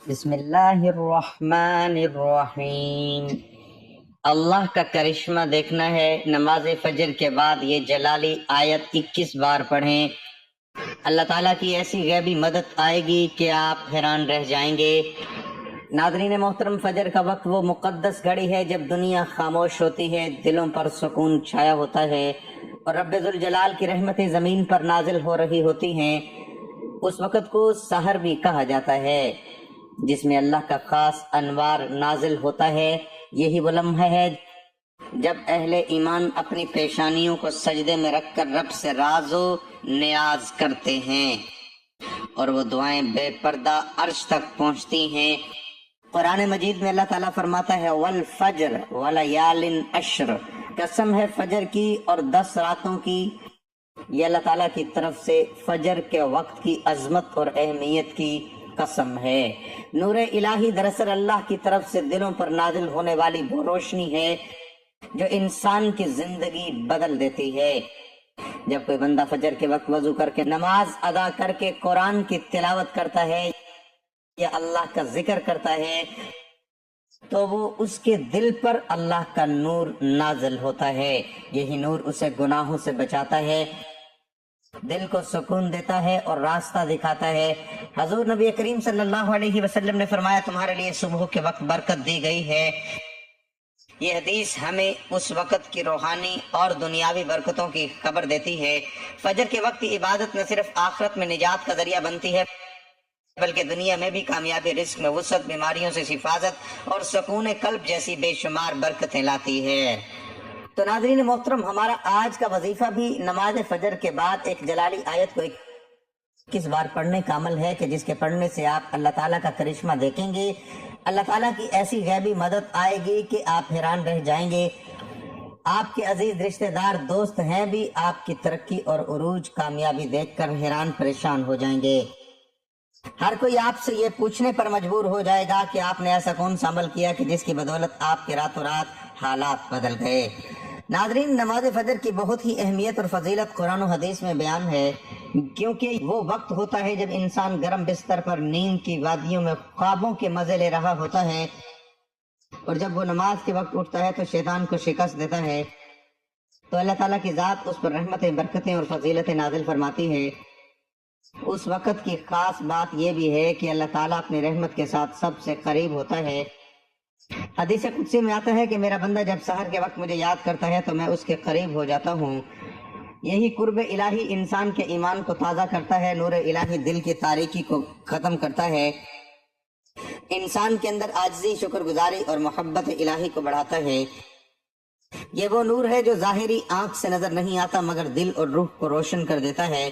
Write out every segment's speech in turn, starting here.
بسم اللہ الرحمن الرحیم۔ اللہ کا کرشمہ دیکھنا ہے، نماز فجر کے بعد یہ جلالی آیت 21 بار پڑھیں۔ اللہ تعالیٰ کی ایسی غیبی مدد آئے گی کہ آپ حیران رہ جائیں گے۔ ناظرین محترم، فجر کا وقت وہ مقدس گھڑی ہے جب دنیا خاموش ہوتی ہے، دلوں پر سکون چھایا ہوتا ہے اور رب ذوالجلال کی رحمتیں زمین پر نازل ہو رہی ہوتی ہیں۔ اس وقت کو سحر بھی کہا جاتا ہے، جس میں اللہ کا خاص انوار نازل ہوتا ہے۔ یہی وہ لمحہ ہے جب اہل ایمان اپنی پیشانیوں کو سجدے میں رکھ کر رب سے راز و نیاز کرتے ہیں اور وہ دعائیں بے پردہ عرش تک پہنچتی ہیں۔ قرآن مجید میں اللہ تعالیٰ فرماتا ہے والفجر ولیال عشر، قسم ہے فجر کی اور 10 راتوں کی۔ یہ اللہ تعالیٰ کی طرف سے فجر کے وقت کی عظمت اور اہمیت کی قسم ہے۔ نور الہی دراصل اللہ کی طرف سے دلوں پر نازل ہونے والی وہ روشنی ہے جو انسان کی زندگی بدل دیتی ہے۔ جب کوئی بندہ فجر کے وقت وضو کر کے نماز ادا کر کے قرآن کی تلاوت کرتا ہے یا اللہ کا ذکر کرتا ہے تو وہ اس کے دل پر اللہ کا نور نازل ہوتا ہے۔ یہی نور اسے گناہوں سے بچاتا ہے، دل کو سکون دیتا ہے اور راستہ دکھاتا ہے۔ حضور نبی کریم صلی اللہ علیہ وسلم نے فرمایا تمہارے لیے صبح کے وقت برکت دی گئی ہے۔ یہ حدیث ہمیں اس وقت کی روحانی اور دنیاوی برکتوں کی خبر دیتی ہے۔ فجر کے وقت کی عبادت نہ صرف آخرت میں نجات کا ذریعہ بنتی ہے بلکہ دنیا میں بھی کامیابی، رزق میں وسعت، بیماریوں سے حفاظت اور سکون قلب جیسی بے شمار برکتیں لاتی ہے۔ تو ناظرین محترم، ہمارا آج کا وظیفہ بھی نماز فجر کے بعد ایک جلالی آیت کو 21 بار پڑھنے کا عمل ہے کہ جس کے پڑھنے سے آپ اللہ تعالیٰ کا کرشمہ دیکھیں گے۔ اللہ تعالیٰ کی ایسی غیبی مدد آئے گی کہ آپ حیران رہ جائیں گے۔ آپ کے عزیز رشتہ دار دوست ہیں بھی آپ کی ترقی اور عروج کامیابی دیکھ کر حیران پریشان ہو جائیں گے۔ ہر کوئی آپ سے یہ پوچھنے پر مجبور ہو جائے گا کہ آپ نے ایسا کون سا عمل کیا کہ جس کی بدولت آپ کے راتوں رات حالات بدل گئے۔ ناظرین، نماز فجر کی بہت ہی اہمیت اور فضیلت قرآن و حدیث میں بیان ہے، کیونکہ وہ وقت ہوتا ہے جب انسان گرم بستر پر نیند کی وادیوں میں خوابوں کے مزے لے رہا ہوتا ہے، اور جب وہ نماز کے وقت اٹھتا ہے تو شیطان کو شکست دیتا ہے تو اللہ تعالیٰ کی ذات اس پر رحمتیں، برکتیں اور فضیلتیں نازل فرماتی ہے۔ اس وقت کی خاص بات یہ بھی ہے کہ اللہ تعالیٰ اپنی رحمت کے ساتھ سب سے قریب ہوتا ہے۔ حدیث قدسی میں آتا ہے کہ میرا بندہ جب سحر کے وقت مجھے یاد کرتا ہے تو میں اس کے قریب ہو جاتا ہوں۔ یہی قرب الہی انسان کے ایمان کو تازہ کرتا ہے، نور الہی دل کی تاریکی کو ختم کرتا ہے، انسان کے اندر عاجزی، شکر گزاری اور محبت الہی کو بڑھاتا ہے۔ یہ وہ نور ہے جو ظاہری آنکھ سے نظر نہیں آتا مگر دل اور روح کو روشن کر دیتا ہے۔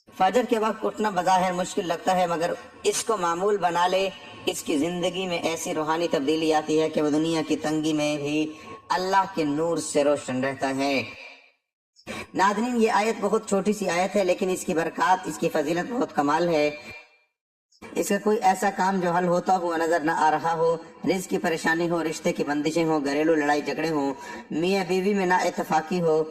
فجر کے وقت اٹھنا بظاہر مشکل لگتا ہے مگر اس کو معمول بنا لے، اس کی زندگی میں ایسی روحانی تبدیلی آتی ہے کہ وہ دنیا کی تنگی میں بھی اللہ کے نور سے روشن رہتا ہے۔ ناظرین، یہ آیت بہت چھوٹی سی آیت ہے لیکن اس کی برکات، اس کی فضیلت بہت کمال ہے۔ اس کا کوئی ایسا کام جو حل ہوتا ہوا نظر نہ آ رہا ہو، رزق کی پریشانی ہو، رشتے کی بندشیں ہوں، گھریلو لڑائی جھگڑے ہوں، میاں بیوی میں نا اتفاقی ہو،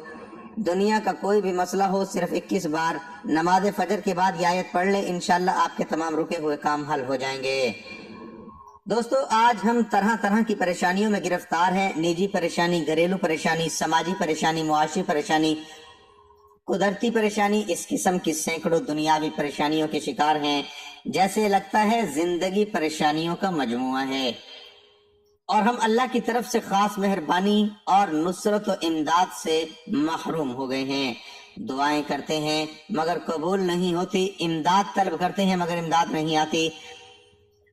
دنیا کا کوئی بھی مسئلہ ہو، صرف 21 بار نماز فجر کے بعد یہ آیت پڑھ لیں، انشاءاللہ آپ کے تمام رکے ہوئے کام حل ہو جائیں گے۔ دوستو، آج ہم طرح طرح کی پریشانیوں میں گرفتار ہیں، نجی پریشانی، گھریلو پریشانی، سماجی پریشانی، معاشی پریشانی، قدرتی پریشانی، اس قسم کی سینکڑوں دنیاوی پریشانیوں کے شکار ہیں۔ جیسے لگتا ہے زندگی پریشانیوں کا مجموعہ ہے اور ہم اللہ کی طرف سے خاص مہربانی اور نصرت و امداد سے محروم ہو گئے ہیں۔ دعائیں کرتے ہیں مگر قبول نہیں ہوتی، امداد طلب کرتے ہیں مگر امداد نہیں آتی،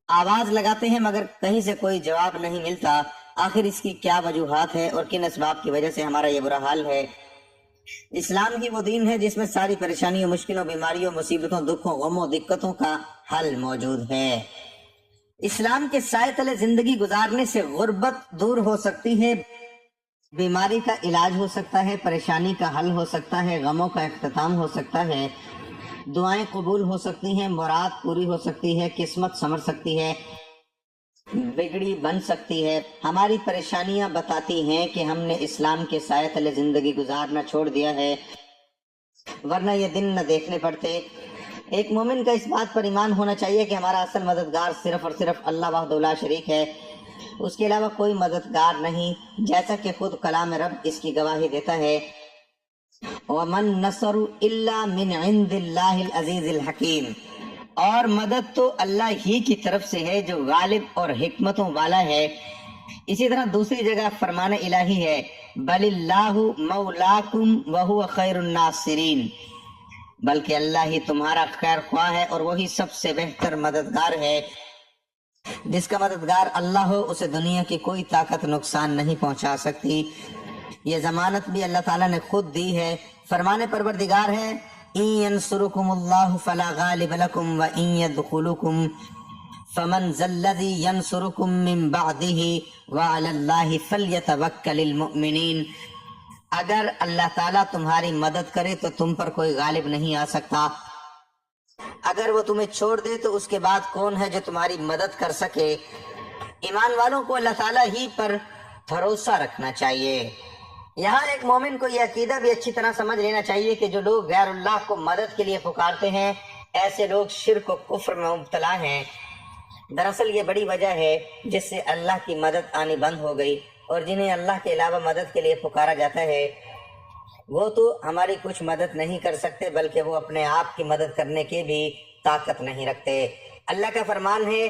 آواز لگاتے ہیں مگر کہیں سے کوئی جواب نہیں ملتا۔ آخر اس کی کیا وجوہات ہے اور کن اسباب کی وجہ سے ہمارا یہ برا حال ہے؟ اسلام ہی وہ دین ہے جس میں ساری پریشانیوں، مشکلوں، بیماریوں، مصیبتوں، دکھوں، غموں، دقتوں کا حل موجود ہے۔ اسلام کے سائے تلے زندگی گزارنے سے غربت دور ہو سکتی ہے، بیماری کا علاج ہو سکتا ہے، پریشانی کا حل ہو سکتا ہے، غموں کا اختتام ہو سکتا ہے، دعائیں قبول ہو سکتی ہیں، مراد پوری ہو سکتی ہے، قسمت سنور سکتی ہے، بگڑی بن سکتی ہے۔ ہماری پریشانیاں بتاتی ہیں کہ ہم نے اسلام کے سائے تلے زندگی گزارنا چھوڑ دیا ہے، ورنہ یہ دن نہ دیکھنے پڑتے۔ ایک مومن کا اس بات پر ایمان ہونا چاہیے کہ ہمارا اصل مددگار صرف اور صرف اللہ وحدہ لا شریک ہے، اس کے علاوہ کوئی مددگار نہیں، جیسا کہ خود کلام رب اس کی گواہی دیتا ہے، وَمَن نَّصْرُ إِلَّا مِنْ عِنْدِ اللَّهِ الْعَزِيزِ الْحَكِيمِ، اور مدد تو اللہ ہی کی طرف سے ہے جو غالب اور حکمتوں والا ہے۔ اسی طرح دوسری جگہ فرمان الہی ہے، بَلِ اللَّهُ مَوْلَاكُمْ وَهُوَ خَيْرُ النَّاصِرِينَ، بلکہ اللہ ہی تمہارا خیر خواہ ہے اور وہی سب سے بہتر مددگار ہے۔ جس کا مددگار اللہ ہو اسے دنیا کی کوئی طاقت نقصان نہیں پہنچا سکتی۔ یہ ضمانت بھی اللہ تعالیٰ نے خود دی ہے۔ فرمان پروردگار ہے، إِن يَنْصُرُكُمُ اللَّهُ فَلَا غَالِبَ لَكُمْ وَإِن يَدْخُلُكُمْ فَمَنْ ذَا الَّذِي يَنْصُرُكُمْ مِنْ بَعْدِهِ وَعَلَى اللَّهِ فَلْيَتَوَكَّلِ الْمُؤْمِنِينَ، اگر اللہ تعالیٰ تمہاری مدد کرے تو تم پر کوئی غالب نہیں آ سکتا، اگر وہ تمہیں چھوڑ دے تو اس کے بعد کون ہے جو تمہاری مدد کر سکے۔ ایمان والوں کو اللہ تعالیٰ ہی پر بھروسہ رکھنا چاہیے۔ یہاں ایک مومن کو یہ عقیدہ بھی اچھی طرح سمجھ لینا چاہیے کہ جو لوگ غیر اللہ کو مدد کے لیے پکارتے ہیں ایسے لوگ شرک و کفر میں مبتلا ہیں۔ دراصل یہ بڑی وجہ ہے جس سے اللہ کی مدد آنی بند ہو گئی، اور جنہیں اللہ کے علاوہ مدد کے لیے پکارا جاتا ہے وہ تو ہماری کچھ مدد نہیں کر سکتے بلکہ وہ اپنے آپ کی مدد کرنے کی بھی طاقت نہیں رکھتے۔ اللہ کا فرمان ہے،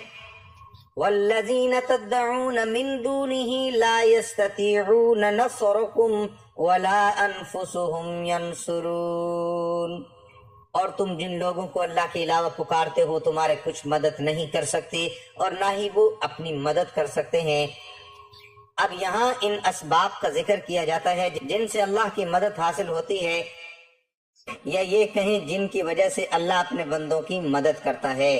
وَالَّذِينَ تَدَّعُونَ مِن دُونِهِ لَا يَسْتَطِيعُونَ نَصْرَكُمْ وَلَا أَنفُسُهُمْ يَنْصُرُونَ، اور تم جن لوگوں کو اللہ کے علاوہ پکارتے ہو تمہارے کچھ مدد نہیں کر سکتی اور نہ ہی وہ اپنی مدد کر سکتے ہیں۔ اب یہاں ان اسباب کا ذکر کیا جاتا ہے جن سے اللہ کی مدد حاصل ہوتی ہے، یا یہ کہیں جن کی وجہ سے اللہ اپنے بندوں کی مدد کرتا ہے۔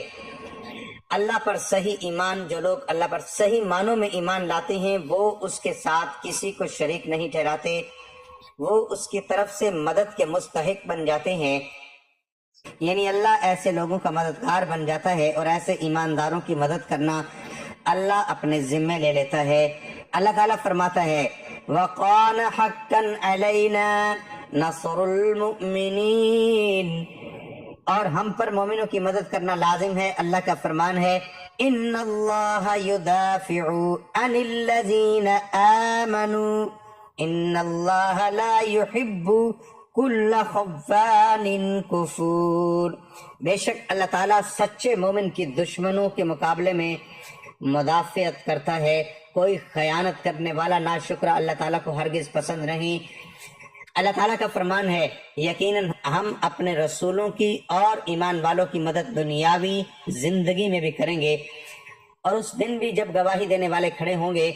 اللہ پر صحیح ایمان، جو لوگ اللہ پر صحیح معنوں میں ایمان لاتے ہیں وہ اس کے ساتھ کسی کو شریک نہیں ٹھہراتے، وہ اس کی طرف سے مدد کے مستحق بن جاتے ہیں، یعنی اللہ ایسے لوگوں کا مددگار بن جاتا ہے اور ایسے ایمانداروں کی مدد کرنا اللہ اپنے ذمہ لے لیتا ہے۔ اللہ تعالیٰ فرماتا ہے، وَقَانَ حَقًّا عَلَيْنَا نَصْرُ الْمُؤْمِنِينَ، اور ہم پر مومنوں کی مدد کرنا لازم ہے۔ اللہ کا فرمان ہے، إِنَّ اللَّهَ يُدَافِعُ عَنِ الَّذِينَ آمَنُوا إِنَّ اللَّهَ لَا يُحِبُّ كُلَّ خَوَّانٍ كَفُورٍ، بے شک اللہ تعالیٰ سچے مومن کی دشمنوں کے مقابلے میں مدافعت کرتا ہے۔ کوئی خیانت کرنے والا ناشکرہ اللہ تعالیٰ کو ہرگز پسند نہیں۔ اللہ تعالیٰ کا فرمان ہے، یقیناً ہم اپنے رسولوں کی اور ایمان والوں کی مدد دنیاوی زندگی میں بھی کریں گے، اور اس دن بھی جب گواہی دینے والے کھڑے ہوں گے۔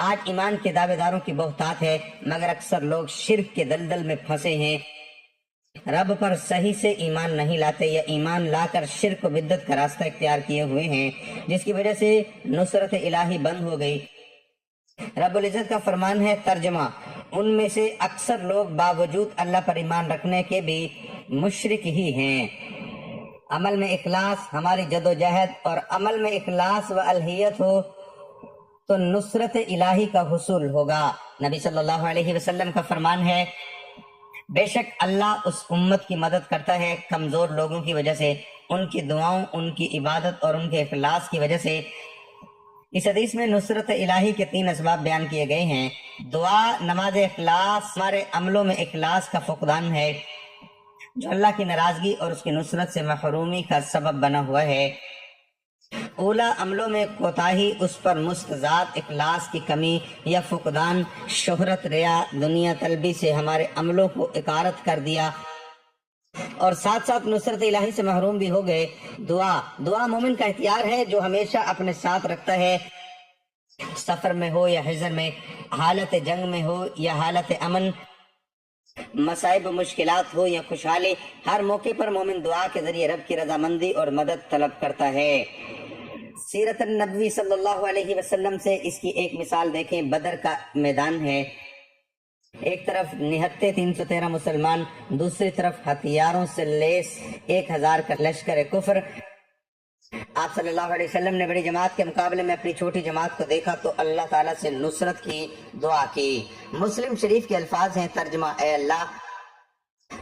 آج ایمان کے دعوے داروں کی بہتات ہے، مگر اکثر لوگ شرک کے دلدل میں پھنسے ہیں، رب پر صحیح سے ایمان نہیں لاتے یا ایمان لا کر شرک و بدعت کا راستہ اختیار کیے ہوئے ہیں، جس کی وجہ سے نصرت الہی بند ہو گئی۔ رب العزت کا فرمان ہے، ترجمہ، ان میں سے اکثر لوگ باوجود اللہ پر ایمان رکھنے کے بھی مشرک ہی ہیں۔ عمل میں اخلاص، ہماری جدوجہد اور عمل میں اخلاص و الہیت ہو تو نصرت الہی کا حصول ہوگا۔ نبی صلی اللہ علیہ وسلم کا فرمان ہے، بے شک اللہ اس امت کی مدد کرتا ہے کمزور لوگوں کی وجہ سے، ان کی دعاؤں، ان کی عبادت اور ان کے اخلاص کی وجہ سے۔ اس حدیث میں نصرت الہی کے 3 اسباب بیان کیے گئے ہیں۔ دعا، نماز اخلاص ہمارے عملوں میں اخلاص کا فقدان ہے جو اللہ کی ناراضگی اور اس کی نصرت سے محرومی کا سبب بنا ہوا ہے۔ اولا عملوں میں کوتاہی، اس پر مستضاد اخلاص کی کمی یا فقدان، شہرت، ریا، دنیا طلبی سے ہمارے عملوں کو اکارت کر دیا اور ساتھ ساتھ نصرت الہی سے محروم بھی ہو گئے۔ دعا مومن کا اختیار ہے جو ہمیشہ اپنے ساتھ رکھتا ہے، سفر میں ہو یا حضر میں، حالت جنگ میں ہو یا حالت امن، مصائب و مشکلات ہو یا خوشحالی، ہر موقع پر مومن دعا کے ذریعے رب کی رضامندی اور مدد طلب کرتا ہے۔ سیرت النبوی صلی اللہ علیہ وسلم سے اس کی ایک مثال دیکھیں۔ بدر کا میدان ہے، ایک طرف نہتے 313 مسلمان، دوسری طرف ہتھیاروں سے لیس 1000 کا لشکر کفر۔ آپ صلی اللہ علیہ وسلم نے بڑی جماعت کے مقابلے میں اپنی چھوٹی جماعت کو دیکھا تو اللہ تعالیٰ سے نصرت کی دعا کی۔ مسلم شریف کے الفاظ ہیں، ترجمہ، اے اللہ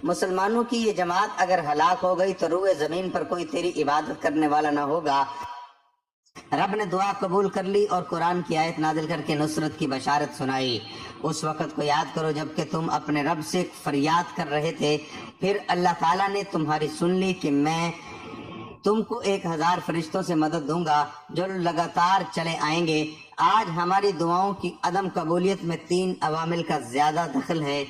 مسلمانوں کی یہ جماعت اگر ہلاک ہو گئی تو روئے زمین پر کوئی تیری عبادت کرنے والا نہ ہوگا۔ رب نے دعا قبول کر لی اور قرآن کی آیت نازل کر کے نصرت کی بشارت سنائی۔ اس وقت کو یاد کرو جب کہ تم اپنے رب سے فریاد کر رہے تھے، پھر اللہ تعالیٰ نے تمہاری سن لی کہ میں تم کو 1000 فرشتوں سے مدد دوں گا جو لگاتار چلے آئیں گے۔ آج ہماری دعاؤں کی عدم قبولیت میں 3 عوامل کا زیادہ دخل ہے: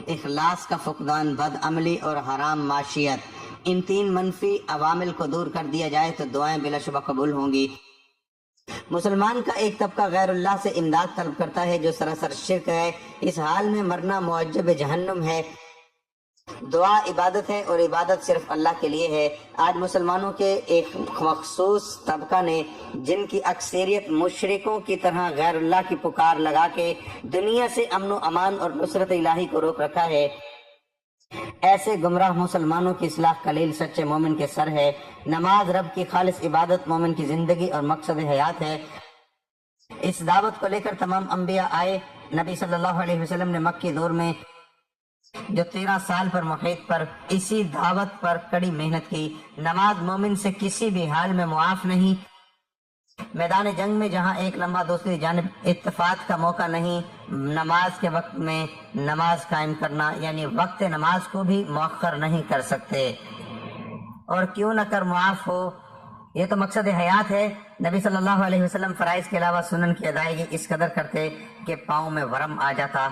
اخلاص کا فقدان، بد عملی اور حرام معاشیت۔ ان 3 منفی عوامل کو دور کر دیا جائے تو دعائیں بلا شبہ قبول ہوں گی۔ مسلمان کا ایک طبقہ غیر اللہ سے امداد طلب کرتا ہے جو سراسر شرک ہے۔ اس حال میں مرنا موجب جہنم ہے۔ دعا عبادت ہے اور عبادت صرف اللہ کے لیے ہے۔ آج مسلمانوں کے ایک مخصوص طبقہ نے، جن کی اکثریت مشرکوں کی طرح غیر اللہ کی پکار لگا کے دنیا سے امن و امان اور نصرت الہی کو روک رکھا ہے، ایسے گمراہ مسلمانوں کی اصلاح قلیل سچے مومن کے سر ہے۔ نماز رب کی خالص عبادت مومن کی زندگی اور مقصد حیات ہے۔ اس دعوت کو لے کر تمام انبیاء آئے۔ نبی صلی اللہ علیہ وسلم نے مکی دور میں جو 13 سال پر محیط پر اسی دعوت پر کڑی محنت کی۔ نماز مومن سے کسی بھی حال میں معاف نہیں۔ میدان جنگ میں جہاں ایک لمحہ دوسری جانب اتفاق کا موقع نہیں، نماز کے وقت میں نماز قائم کرنا یعنی وقت نماز کو بھی مؤخر نہیں کر سکتے، اور کیوں نہ کر معاف ہو، یہ تو مقصد حیات ہے۔ نبی صلی اللہ علیہ وسلم فرائض کے علاوہ سنن کی ادائیگی اس قدر کرتے کہ پاؤں میں ورم آ جاتا۔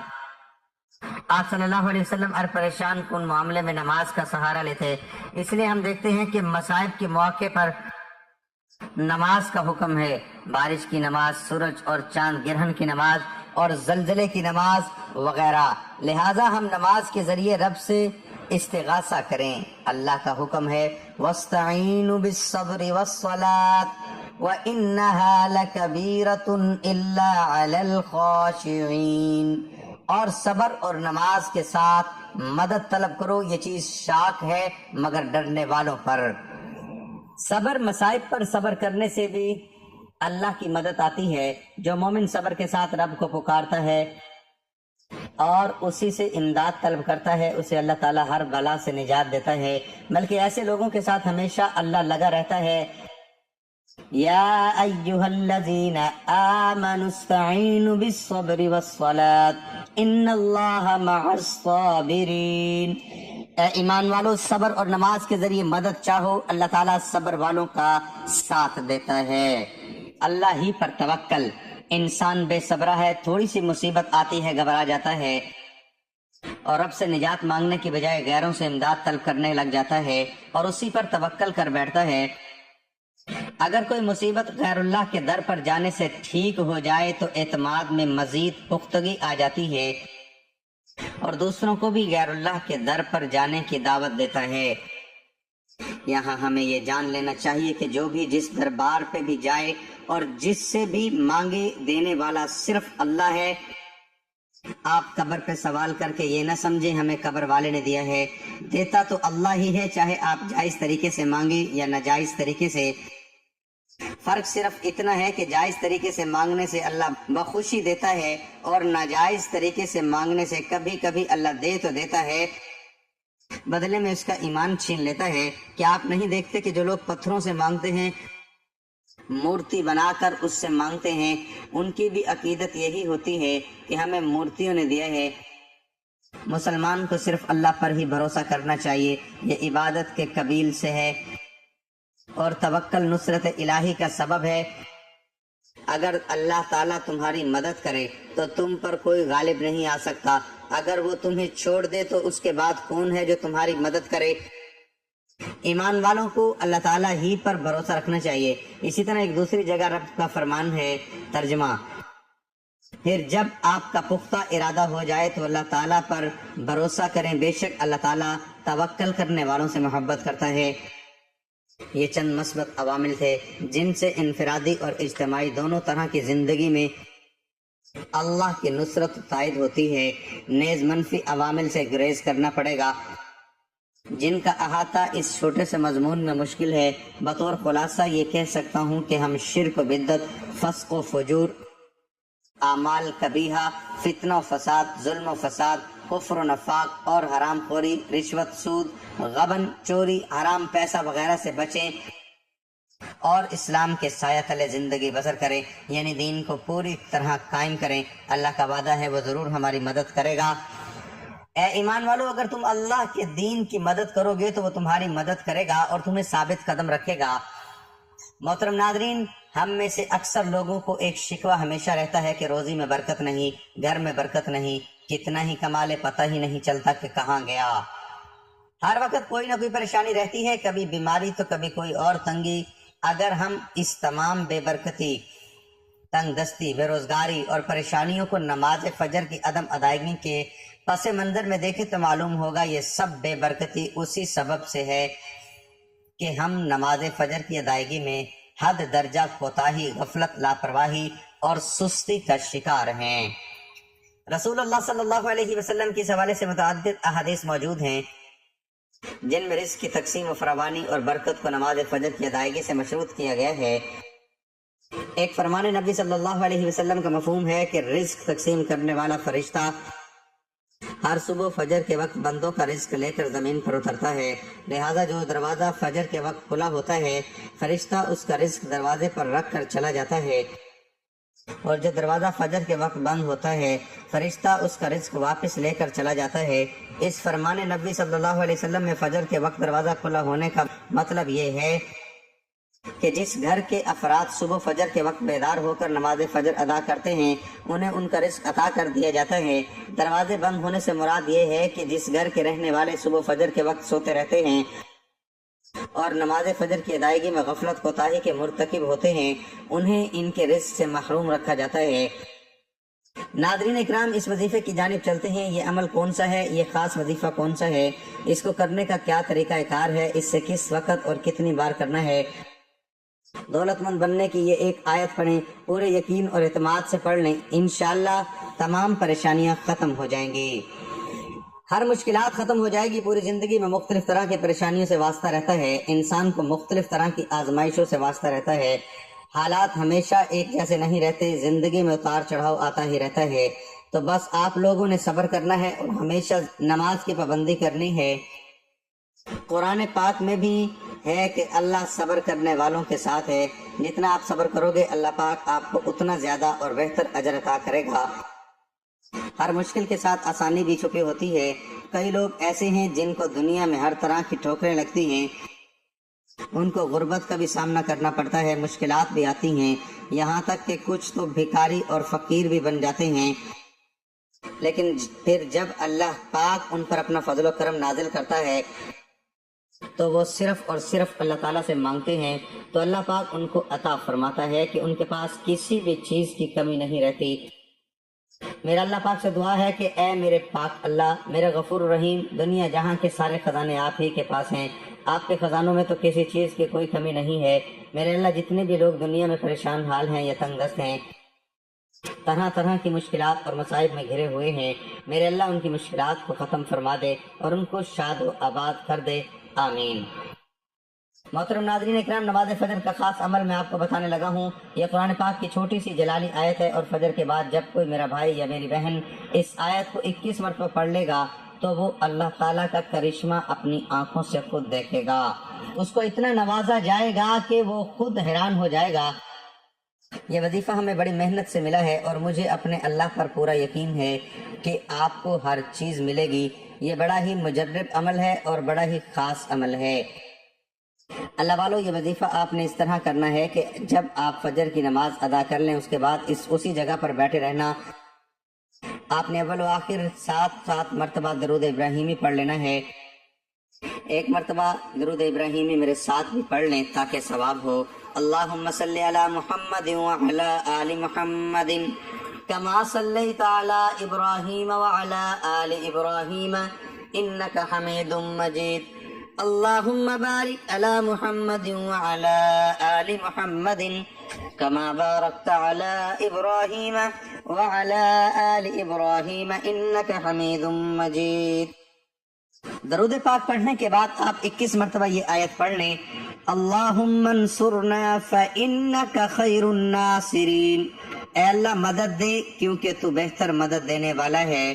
آپ صلی اللہ علیہ وسلم ہر پریشان کن معاملے میں نماز کا سہارا لیتے۔ اس لیے ہم دیکھتے ہیں کہ مصائب کے مواقع پر نماز کا حکم ہے، بارش کی نماز، سورج اور چاند گرہن کی نماز اور زلزلے کی نماز وغیرہ۔ لہٰذا ہم نماز کے ذریعے رب سے استغاثہ کریں۔ اللہ کا حکم ہے وَاسْتَعِينُوا بِالصَّبْرِ وَالصَّلَاةِ وَإِنَّهَا لَكَبِيرَةٌ إِلَّا عَلَى الْخَاشِعِينَ، اور صبر اور نماز کے ساتھ مدد طلب کرو، یہ چیز شاق ہے مگر ڈرنے والوں پر۔ صبر، مصائب پر صبر کرنے سے بھی اللہ کی مدد آتی ہے۔ جو مومن صبر کے ساتھ رب کو پکارتا ہے اور اسی سے امداد طلب کرتا ہے، اسے اللہ تعالیٰ ہر بلا سے نجات دیتا ہے، بلکہ ایسے لوگوں کے ساتھ ہمیشہ اللہ لگا رہتا ہے۔ یا ایھا الذین آمنوا استعینوا بالصبر والصلاة ان اللہ مع الصابرین۔ اے ایمان والو، صبر اور نماز کے ذریعے مدد چاہو، اللہ تعالیٰ صبر والوں کا ساتھ دیتا ہے۔ اللہ ہی پر توکل۔ انسان بے صبرہ ہے، تھوڑی سی مصیبت آتی ہے گھبرا جاتا ہے اور رب سے نجات مانگنے کی بجائے غیروں سے امداد طلب کرنے لگ جاتا ہے اور اسی پر توکل کر بیٹھتا ہے۔ اگر کوئی مصیبت غیر اللہ کے در پر جانے سے ٹھیک ہو جائے تو اعتماد میں مزید پختگی آ جاتی ہے اور دوسروں کو بھی غیر اللہ کے در پر جانے کی دعوت دیتا ہے۔ یہاں ہمیں یہ جان لینا چاہیے کہ جو بھی جس دربار پہ بھی جائے اور جس سے بھی مانگے، دینے والا صرف اللہ ہے۔ آپ قبر پہ سوال کر کے یہ نہ سمجھیں ہمیں قبر والے نے دیا ہے، دیتا تو اللہ ہی ہے، چاہے آپ جائز طریقے سے مانگیں یا ناجائز طریقے سے۔ فرق صرف اتنا ہے کہ جائز طریقے سے مانگنے سے اللہ بخوشی دیتا ہے اور ناجائز طریقے سے مانگنے سے کبھی کبھی اللہ دے تو دیتا ہے، بدلے میں اس کا ایمان چھین لیتا ہے۔ کیا آپ نہیں دیکھتے کہ جو لوگ پتھروں سے مانگتے ہیں، مورتی بنا کر اس سے مانگتے ہیں، ان کی بھی عقیدت یہی ہوتی ہے کہ ہمیں مورتیوں نے دیا ہے۔ مسلمان کو صرف اللہ پر ہی بھروسہ کرنا چاہیے، یہ عبادت کے قبیل سے ہے اور توکل نصرت الہی کا سبب ہے۔ اگر اللہ تعالیٰ تمہاری مدد کرے تو تم پر کوئی غالب نہیں آ سکتا، اگر وہ تمہیں چھوڑ دے تو اس کے بعد کون ہے جو تمہاری مدد کرے؟ ایمان والوں کو اللہ تعالیٰ ہی پر بھروسہ رکھنا چاہیے۔ اسی طرح ایک دوسری جگہ رب کا فرمان ہے، ترجمہ: پھر جب آپ کا پختہ ارادہ ہو جائے تو اللہ تعالیٰ پر بھروسہ کریں، بے شک اللہ تعالیٰ توکل کرنے والوں سے محبت کرتا ہے۔ یہ چند مثبت عوامل تھے جن سے انفرادی اور اجتماعی دونوں طرح کی زندگی میں اللہ کی نصرت تائید ہوتی ہے۔ نیز منفی عوامل سے گریز کرنا پڑے گا جن کا احاطہ اس چھوٹے سے مضمون میں مشکل ہے۔ بطور خلاصہ یہ کہہ سکتا ہوں کہ ہم شرک و بدعت، فسق و فجور، اعمال قبیحہ، فتنہ و فساد، ظلم و فساد کفر و نفاق اور حرام خوری، رشوت، سود، غبن، چوری، حرام پیسہ وغیرہ سے بچیں اور اسلام کے سایہ تلے زندگی بسر کریں، یعنی دین کو پوری طرح قائم کریں۔ اللہ کا وعدہ ہے وہ ضرور ہماری مدد کرے گا۔ اے ایمان والو، اگر تم اللہ کے دین کی مدد کرو گے تو وہ تمہاری مدد کرے گا اور تمہیں ثابت قدم رکھے گا۔ محترم ناظرین، ہم میں سے اکثر لوگوں کو ایک شکوہ ہمیشہ رہتا ہے کہ روزی میں برکت نہیں، گھر میں برکت نہیں، کتنا ہی کما لے پتہ ہی نہیں چلتا کہ کہاں گیا۔ ہر وقت کوئی نہ کوئی پریشانی رہتی ہے، کبھی بیماری تو کبھی کوئی اور تنگی۔ اگر ہم اس تمام بے برکتی، تنگ دستی، بے روزگاری اور پریشانیوں کو نماز فجر کی عدم ادائیگی کے پس منظر میں دیکھیں تو معلوم ہوگا یہ سب بے برکتی اسی سبب سے ہے کہ ہم نماز فجر کی ادائیگی میں حد درجہ کوتاہی، غفلت، لاپرواہی اور سستی کا شکار ہیں۔ رسول اللہ صلی اللہ علیہ وسلم کی اس حوالے سے متعدد احادیث موجود ہیں جن میں رزق کی تقسیم و فراوانی اور برکت کو نماز فجر کی ادائیگی سے مشروط کیا گیا ہے۔ ایک فرمان نبی صلی اللہ علیہ وسلم کا مفہوم ہے کہ رزق تقسیم کرنے والا فرشتہ ہر صبح فجر کے وقت بندوں کا رزق لے کر زمین پر اترتا ہے، لہذا جو دروازہ فجر کے وقت کھلا ہوتا ہے فرشتہ اس کا رزق دروازے پر رکھ کر چلا جاتا ہے، اور جو دروازہ فجر کے وقت بند ہوتا ہے فرشتہ اس کا رزق واپس لے کر چلا جاتا ہے۔ اس فرمان نبی صلی اللہ علیہ وسلم میں فجر کے وقت دروازہ کھلا ہونے کا مطلب یہ ہے کہ جس گھر کے افراد صبح فجر کے وقت بیدار ہو کر نماز فجر ادا کرتے ہیں انہیں ان کا رزق عطا کر دیا جاتا ہے۔ دروازے بند ہونے سے مراد یہ ہے کہ جس گھر کے رہنے والے صبح فجر کے وقت سوتے رہتے ہیں اور نماز فجر کی ادائیگی میں غفلت کوتاہی کے مرتکب ہوتے ہیں انہیں ان کے رزق سے محروم رکھا جاتا ہے۔ ناظرین اکرام، اس وظیفے کی جانب چلتے ہیں۔ یہ عمل کون سا ہے؟ یہ خاص وظیفہ کون سا ہے؟ اس کو کرنے کا کیا طریقہ کار ہے؟ اس سے کس وقت اور کتنی بار کرنا ہے؟ دولت مند بننے کی یہ ایک آیت پڑھیں، پورے یقین اور اعتماد سے پڑھ لیں، انشاءاللہ تمام پریشانیاں ختم ہو جائیں گی، ہر مشکلات ختم ہو جائے گی۔ پوری زندگی میں مختلف طرح کی پریشانیوں سے واسطہ رہتا ہے، انسان کو مختلف طرح کی آزمائشوں سے واسطہ رہتا ہے، حالات ہمیشہ ایک جیسے نہیں رہتے، زندگی میں اتار چڑھاؤ آتا ہی رہتا ہے۔ تو بس آپ لوگوں نے صبر کرنا ہے اور ہمیشہ نماز کی پابندی کرنی ہے۔ قرآن پاک میں بھی ہے کہ اللہ صبر کرنے والوں کے ساتھ ہے، جتنا آپ صبر کرو گے اللہ پاک آپ کو اتنا زیادہ اور بہتر اجر عطا کرے گا۔ ہر مشکل کے ساتھ آسانی بھی چھپی ہوتی ہے۔ کئی لوگ ایسے ہیں جن کو دنیا میں ہر طرح کی ٹھوکریں لگتی ہیں، ان کو غربت کا بھی سامنا کرنا پڑتا ہے، مشکلات بھی آتی ہیں، یہاں تک کہ کچھ تو بھکاری اور فقیر بھی بن جاتے ہیں، لیکن پھر جب اللہ پاک ان پر اپنا فضل و کرم نازل کرتا ہے تو وہ صرف اور صرف اللہ تعالیٰ سے مانگتے ہیں تو اللہ پاک ان کو عطا فرماتا ہے کہ ان کے پاس کسی بھی چیز کی کمی نہیں رہتی۔ میرا اللہ پاک سے دعا ہے کہ اے میرے پاک اللہ، میرے غفور الرحیم، دنیا جہاں کے سارے خزانے آپ ہی کے پاس ہیں، آپ کے خزانوں میں تو کسی چیز کی کوئی کمی نہیں ہے۔ میرے اللہ، جتنے بھی لوگ دنیا میں پریشان حال ہیں یا تنگ دست ہیں، طرح طرح کی مشکلات اور مصائب میں گھرے ہوئے ہیں، میرے اللہ ان کی مشکلات کو ختم فرما دے اور ان کو شاد و آباد کر دے، آمین۔ محترم ناظرین اکرام، نماز فجر کا خاص عمل میں آپ کو بتانے لگا ہوں۔ یہ قرآن پاک کی چھوٹی سی جلالی آیت ہے، اور فجر کے بعد جب کوئی میرا بھائی یا میری بہن اس آیت کو 21 مرتبہ پڑھ لے گا تو وہ اللہ تعالیٰ کا کرشمہ اپنی آنکھوں سے خود دیکھے گا، اس کو اتنا نوازا جائے گا کہ وہ خود حیران ہو جائے گا۔ یہ وظیفہ ہمیں بڑی محنت سے ملا ہے اور مجھے اپنے اللہ پر پورا یقین ہے کہ آپ کو ہر چیز ملے گی۔ یہ بڑا ہی مجرب عمل ہے اور بڑا ہی خاص عمل ہے۔ اللہ والو، یہ وظیفہ آپ نے اس طرح کرنا ہے کہ جب آپ فجر کی نماز ادا کر لیں اس کے بعد اسی جگہ پر بیٹھے رہنا۔ آپ نے اول و آخر 7 مرتبہ درود ابراہیمی پڑھ لینا ہے۔ ایک مرتبہ درود ابراہیمی میرے ساتھ بھی پڑھ لیں تاکہ ثواب ہو۔ اللہم صلی علی محمد وعلی آل محمد کما صلیت علی ابراہیم وعلی آل ابراہیم انک حمید مجید۔ اللہم بارک علی محمد وعلی آل محمد کما بارکت علی ابراہیم وعلی آل ابراہیم انک حمید مجید۔ درود پاک پڑھنے کے بعد آپ 21 مرتبہ یہ آیت پڑھ لیں، اللہم انصرنا فإنک خیر الناصرین۔ اے اللہ مدد دے کیونکہ تو بہتر مدد دینے والا ہے۔